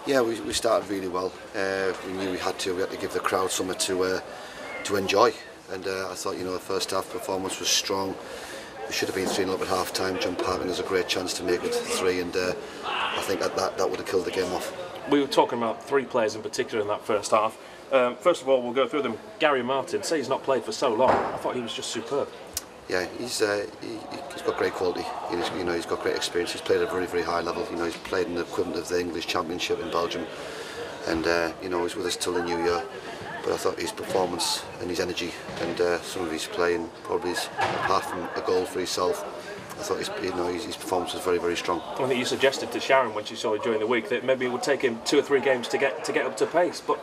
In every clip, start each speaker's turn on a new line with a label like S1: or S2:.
S1: Yeah, we started really well. We knew we had to give the crowd something to enjoy, and I thought the first half performance was strong. We should have been 3-0 up at half time. John Parkin has a great chance to make it 3, and I think that would have killed the game off.
S2: We were talking about 3 players in particular in that first half. First of all, we'll go through them. Gary Martin, say he's not played for so long. I thought he was just superb.
S1: Yeah, he's got great quality. He's got great experience. He's played at a very, very high level. He's played in the equivalent of the English Championship in Belgium, and he's with us till the new year. But I thought his performance and his energy and some of his playing, probably apart from a goal for himself, I thought his performance was very, very strong.
S2: I think you suggested to Sharon when she saw it during the week that maybe it would take him 2 or 3 games to get up to pace. But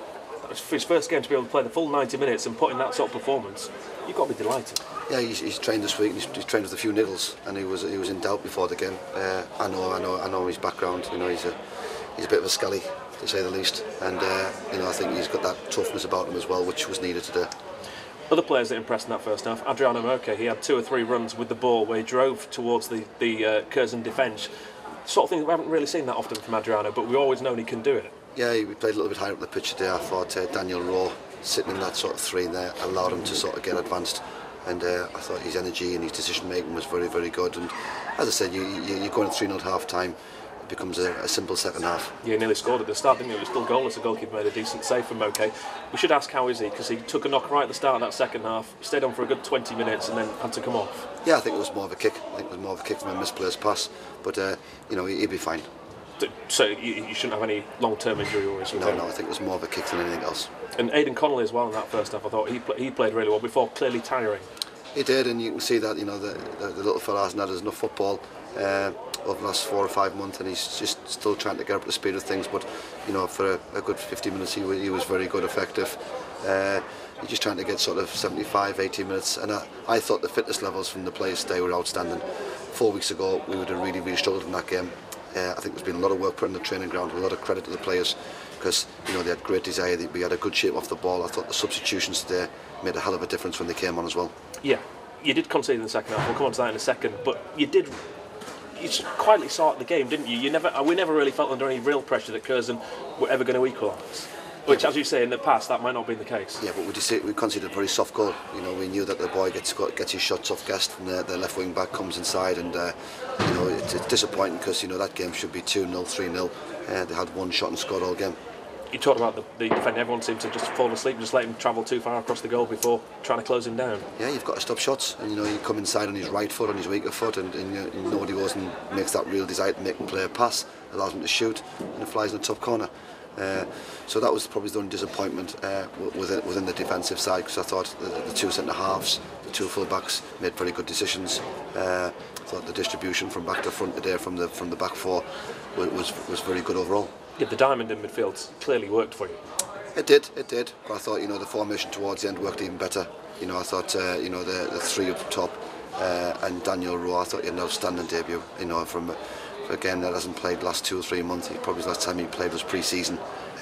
S2: for his first game to be able to play the full 90 minutes and put in that sort of performance, you've got to be delighted.
S1: Yeah, he's trained this week. He's trained with a few niggles, and he was in doubt before the game. I know his background. He's a bit of a skelly, to say the least, and I think he's got that toughness about him as well, which was needed today.
S2: Other players that impressed in that first half, Adriano Moke, he had 2 or 3 runs with the ball where he drove towards the Curzon defence. Sort of thing we haven't really seen that often from Adriano, but we've always known he can do it.
S1: Yeah, he played a little bit higher up the pitch today. I thought Daniel Rowe sitting in that sort of 3 there allowed him to sort of get advanced, and I thought his energy and his decision making was very, very good. And as I said, you're going 3-0 at half time. Becomes a simple second half.
S2: Yeah, he nearly scored at the start, didn't he? It was still goalless. The goalkeeper made a decent save from Moke. We should ask how is he, because he took a knock right at the start of that second half, stayed on for a good 20 minutes and then had to come off.
S1: Yeah, I think it was more of a kick. I think it was more of a kick from a misplaced pass, but he'll be fine.
S2: So you shouldn't have any long-term injury worries with him?
S1: No, I think it was more of a kick than anything else.
S2: And Aidan Connolly as well in that first half, I thought he played really well before clearly tiring.
S1: He did, and you can see that the little fella hasn't had enough football over the last 4 or 5 months, and he's just still trying to get up to speed with things. But for a good 50 minutes, he was very good, effective. He's just trying to get sort of 75, 80 minutes, and I thought the fitness levels from the players today were outstanding. 4 weeks ago, we would have really, really struggled in that game. I think there's been a lot of work put in the training ground, a lot of credit to the players, because they had great desire. We had a good shape off the ball. I thought the substitutions today made a hell of a difference when they came on as well.
S2: Yeah, you did concede in the second half. We'll come on to that in a second, but you quietly saw the game, didn't you? We never really felt under any real pressure that Curzon were ever going to equalise. Which, as you say, in the past, that might not have been the case.
S1: Yeah, but we conceded a very soft goal. We knew that the boy gets his shots off guessed from the left wing back, comes inside, and it's disappointing because that game should be 2-0, 3-0. They had 1 shot and scored all game.
S2: You talked about the defender. Everyone seemed to just fall asleep and just let him travel too far across the goal before trying to close him down.
S1: Yeah, you've got to stop shots, and you come inside on his right foot, on his weaker foot, and nobody goes and makes that real desire to make him play a pass, allows him to shoot, and it flies in the top corner. So that was probably the only disappointment within the defensive side, because I thought the 2 centre halves, the 2 full backs made very good decisions. I thought the distribution from back to front today from the back 4 was very good overall.
S2: Yeah, the diamond in midfield clearly worked for you.
S1: It did. But I thought the formation towards the end worked even better. I thought the 3 up top and Daniel Rowe, I thought he had an outstanding debut. From again, that hasn't played the last 2 or 3 months. Probably the last time he played was pre-season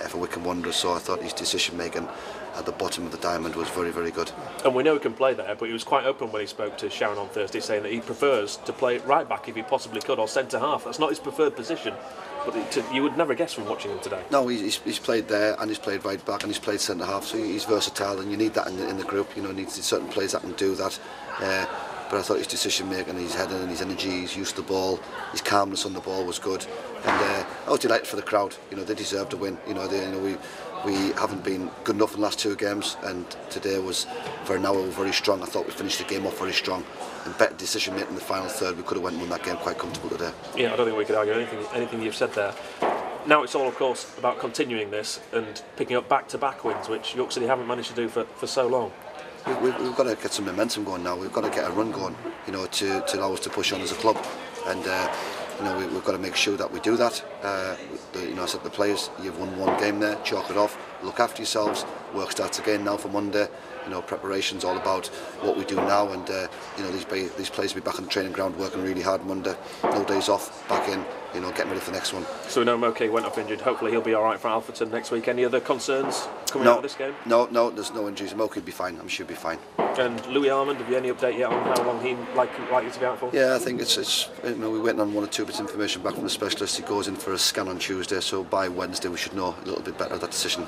S1: for Wycombe Wanderers. So I thought his decision making at the bottom of the diamond was very, very good. And
S2: we know he can play there, but he was quite open when he spoke to Sharon on Thursday, saying that he prefers to play right back if he possibly could, or centre half. That's not his preferred position, but you would never guess from watching him today.
S1: No, he's played there, and he's played right back, and he's played centre half. So he's versatile, and you need that in the group. Needs certain players that can do that. But I thought his decision making, his heading and his energy, his use of the ball, his calmness on the ball was good. And I was delighted for the crowd. They deserved to win. We haven't been good enough in the last 2 games, and today was very strong. I thought we finished the game off very strong, and better decision making in the final third. We could have went and won that game quite comfortable today.
S2: Yeah, I don't think we could argue anything you've said there. Now it's all, of course, about continuing this and picking up back-to-back wins, which York City haven't managed to do for so long.
S1: We've got to get some momentum going now. We've got to get a run going, to allow us to push on as a club, and we've got to make sure that we do that. I said to the players, you've won 1 game there, chalk it off, look after yourselves. Work starts again now for Monday. You know, preparation's all about what we do now, and you know, these players will be back on the training ground working really hard Monday. No days off, back in. You know, getting ready for the next one.
S2: So we know Moke went off injured. Hopefully he'll be all right for Alfreton next week. Any other concerns coming out of this game?
S1: No, there's no injuries. Moke will be fine. I'm sure he'll be fine.
S2: And Louis Armand, have you any update yet on how long he likely to be out for?
S1: Yeah, I think it's you know, we went on 1 or 2 bits of information back from the specialist. He goes in for a scan on Tuesday, so by Wednesday we should know a little bit better that decision.